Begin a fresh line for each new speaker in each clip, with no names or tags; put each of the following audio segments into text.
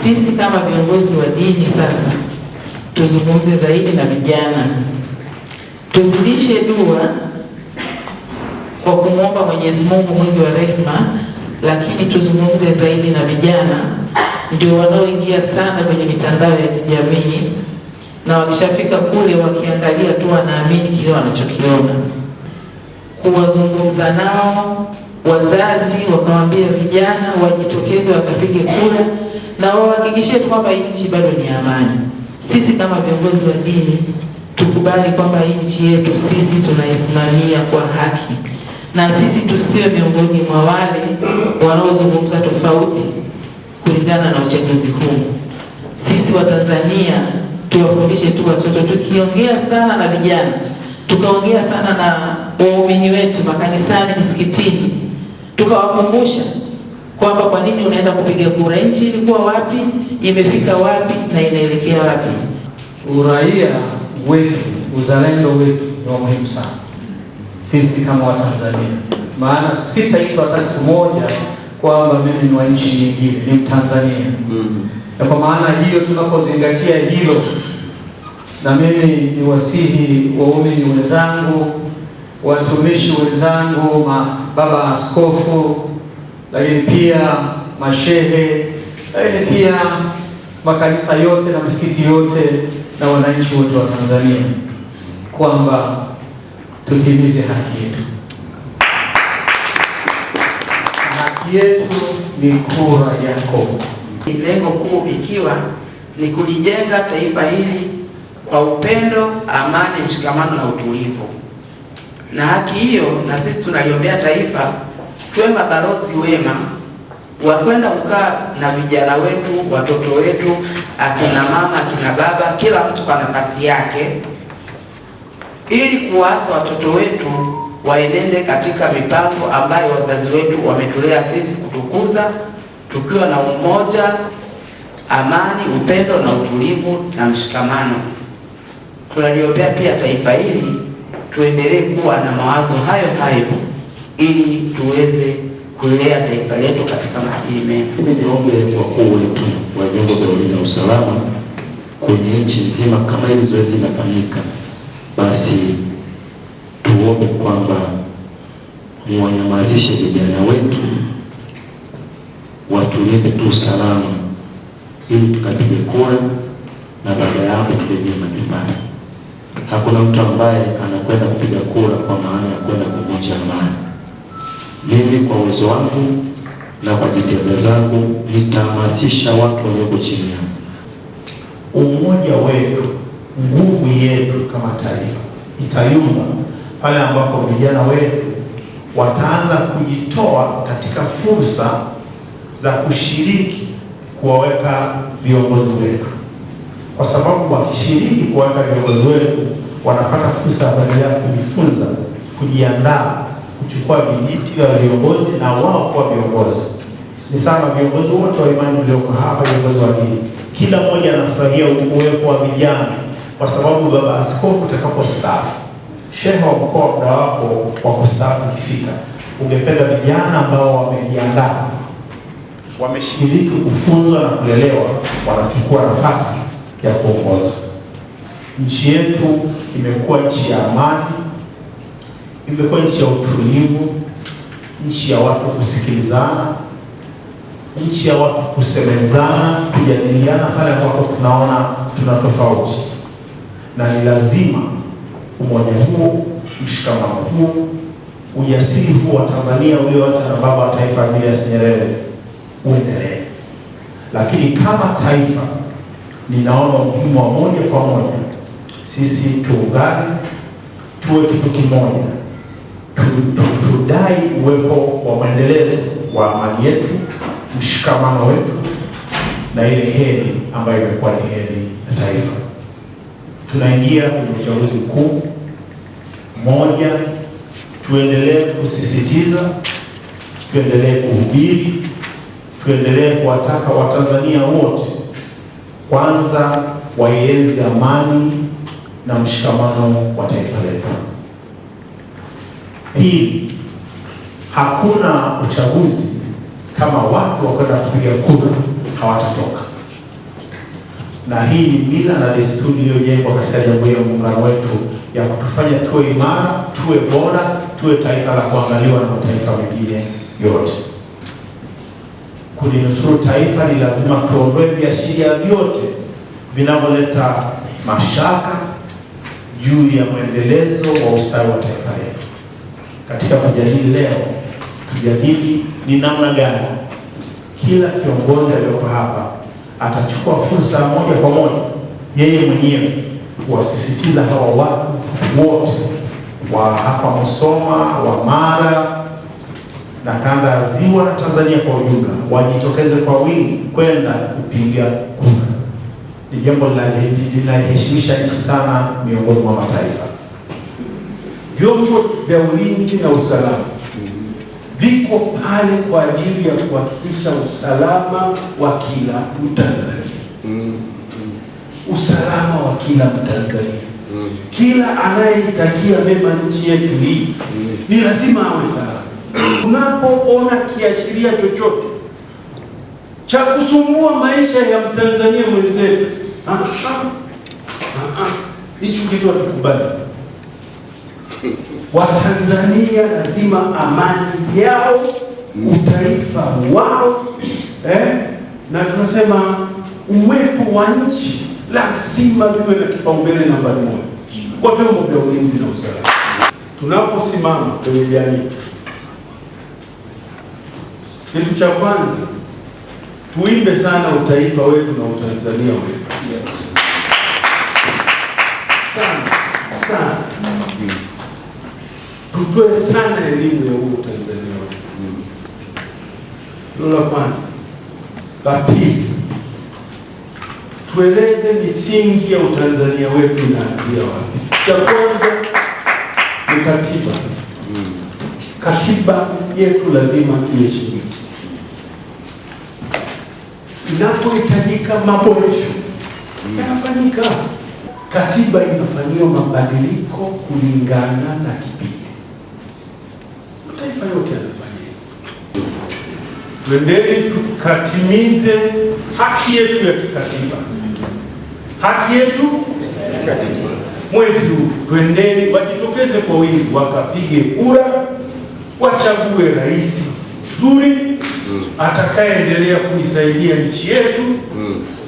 Sisi kama viongozi wa dini sasa tuzungumze zaidi na vijana, tuzidishe dua kwa kumwomba Mwenyezi Mungu mwingi wa rehema, lakini tuzungumze zaidi na vijana, ndio wanaoingia sana kwenye mitandao ya kijamii, na wakishafika kule wakiangalia tu wanaamini kile wanachokiona. Kuwazungumza nao wazazi, wakawaambia vijana wajitokeze wakapige kura, na wahakikishie kwamba nchi bado ni amani. Sisi kama viongozi wa dini tukubali kwamba nchi yetu sisi tunaisimamia kwa haki, na sisi tusiwe miongoni mwa wale wanaozungumza tofauti kulingana na uchaguzi huu. Sisi wa Tanzania tuwafundishe tu watoto, tukiongea sana na vijana, tukaongea sana na waumini wetu makanisani, misikitini, tukawakumbusha kwamba kwa nini unaenda kupiga kura, nchi ilikuwa wapi, imefika wapi na inaelekea wapi.
Uraia wetu, uzalendo wetu ni muhimu sana sisi kama Watanzania, maana sitaitwa hata siku moja kwamba mimi ni wa nchi nyingine, ni Mtanzania. Na kwa maana hiyo tunapozingatia hilo, na mimi ni wasihi waumini wenzangu, watumishi wenzangu, baba askofu, lakini pia mashehe, lakini pia makanisa yote na misikiti yote na wananchi wote wa Tanzania, kwamba tutimize haki yetu. Haki yetu ni kura yako.
Lengo kuu ikiwa ni kulijenga taifa hili kwa upendo, amani, mshikamano na utulivu. Na haki hiyo, na sisi tunaliombea taifa tuwe mabalozi wema wa kwenda kukaa na vijana wetu, watoto wetu, akina mama, akina baba, kila mtu kwa nafasi yake, ili kuwaasa watoto wetu waenende katika mipango ambayo wazazi wetu wametulea sisi kutukuza, tukiwa na umoja, amani, upendo na utulivu na mshikamano. Tunaliombea pia taifa hili tuendelee kuwa na mawazo hayo hayo ili tuweze kulea taifa letu katika maadili mema.
Mimi niombe wakuu wetu wa vyombo vya ulinzi na usalama kwenye nchi nzima, kama hili zoezi linafanyika, basi tuombe kwamba muwanyamazishe vijana wetu, watulinde tu usalama, ili tukapige kura na baada ya hapo turejee majumbani. Hakuna mtu ambaye anakwenda kupiga kura kwa maana ya kwenda kuvunja amani. Mimi kwa uwezo wangu na kwa jitihada zangu nitahamasisha watu walioko chini yangu.
Umoja wetu, nguvu yetu kama taifa itayumba pale ambapo vijana wetu wataanza kujitoa katika fursa za kushiriki kuwaweka viongozi wetu, kwa sababu wakishiriki kuwaweka viongozi wetu wanapata fursa ya kuendelea kujifunza, kujiandaa, kuchukua vijiti vya viongozi na wao kuwa viongozi. Ni sana viongozi wote wa imani walioko hapa, viongozi wa dini, kila mmoja anafurahia uwepo wa vijana, kwa sababu baba askofu utakapostaafu, shehe wa mkoa, muda wako wa kustaafu ukifika, ungependa vijana ambao wamejiandaa, wameshiriki kufunzwa na kulelewa, wanachukua nafasi ya kuongoza. Nchi yetu imekuwa nchi ya amani, imekuwa nchi ya utulivu, nchi ya watu kusikilizana, nchi ya watu kusemezana, kujadiliana pale ambapo tunaona tuna tofauti. Na ni lazima umoja huu, mshikamano huu, ujasiri huu wa Tanzania ulioachwa na baba wa taifa Julius Nyerere uendelee. Lakini kama taifa ninaona umuhimu wa moja kwa moja sisi tuungane, tuwe kitu kimoja, tudai uwepo wa maendelezo wa amani yetu, mshikamano wetu na ile heri ambayo imekuwa ni heri ya taifa. Tunaingia kwenye uchaguzi mkuu. Moja, tuendelee kusisitiza, tuendelee kuhubiri, tuendelee kuwataka Watanzania wote kwanza waienzi amani na mshikamano wa taifa letu. Pili, hakuna uchaguzi kama watu wakwenda kupiga kura hawatatoka. na hii ni mila na desturi iliyojengwa katika Jamhuri ya Muungano wetu ya kutufanya tuwe imara, tuwe bora, tuwe taifa la kuangaliwa na mataifa mengine yote. Kulinusuru taifa ni lazima tuondoe viashiria vyote vinavyoleta mashaka juu ya mwendelezo wa ustawi wa taifa letu. Katika kujadili leo, tujadili ni namna gani kila kiongozi aliyoko hapa atachukua fursa moja kwa moja yeye mwenyewe kuwasisitiza hawa watu wote wa hapa Musoma, wa Mara na kanda ya Ziwa na Tanzania kwa ujumla wajitokeze kwa wingi kwenda kupiga kura. Ni jambo linaheshimisha nchi sana miongoni mwa mataifa.
Vyombo vya ulinzi na usalama viko pale kwa ajili ya kuhakikisha usalama wa kila Mtanzania. Usalama wa kila Mtanzania. Kila anayetakia mema nchi yetu hii ni lazima awe salama. Tunapoona kiashiria chochote cha kusumbua maisha ya Mtanzania mwenzetu, hicho kitu hatukubali. Watanzania lazima amani yao, utaifa wao, na tunasema uwepo wa nchi lazima viwe na kipaumbele nambari moja kwa vyombo vya ulinzi na usalama. Tunaposimama kwenye jamii, kitu cha kwanza tuimbe sana utaifa wetu na utanzania wetu sana. Tutoe sana elimu ya huo Tanzania wetu. Hilo la kwanza. La pili, tueleze misingi ya utanzania wetu inaanzia wapi. Cha kwanza ni katiba. Katiba yetu lazima iheshimiwe. Inapohitajika maboresho yanafanyika. Katiba inafanyiwa mabadiliko kulingana na kipindi. Mataifa yote yanafanya. Twendeni tukatimize haki yetu ya kikatiba. Haki yetu ya kikatiba. Mwezi huu twendeni, wajitokeze kwa wingi, wakapige kura, wachague rais nzuri atakayeendelea kuisaidia nchi yetu.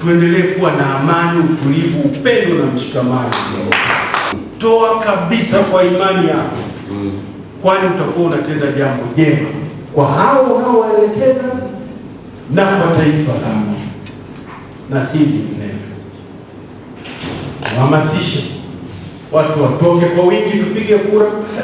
Tuendelee kuwa na amani, utulivu, upendo na mshikamano. Toa kabisa kwa imani yako, kwani utakuwa unatenda jambo jema kwa hao unaowaelekeza na kwa taifa lako, na si vinginevyo. Hamasishe watu watoke kwa wingi, tupige kura.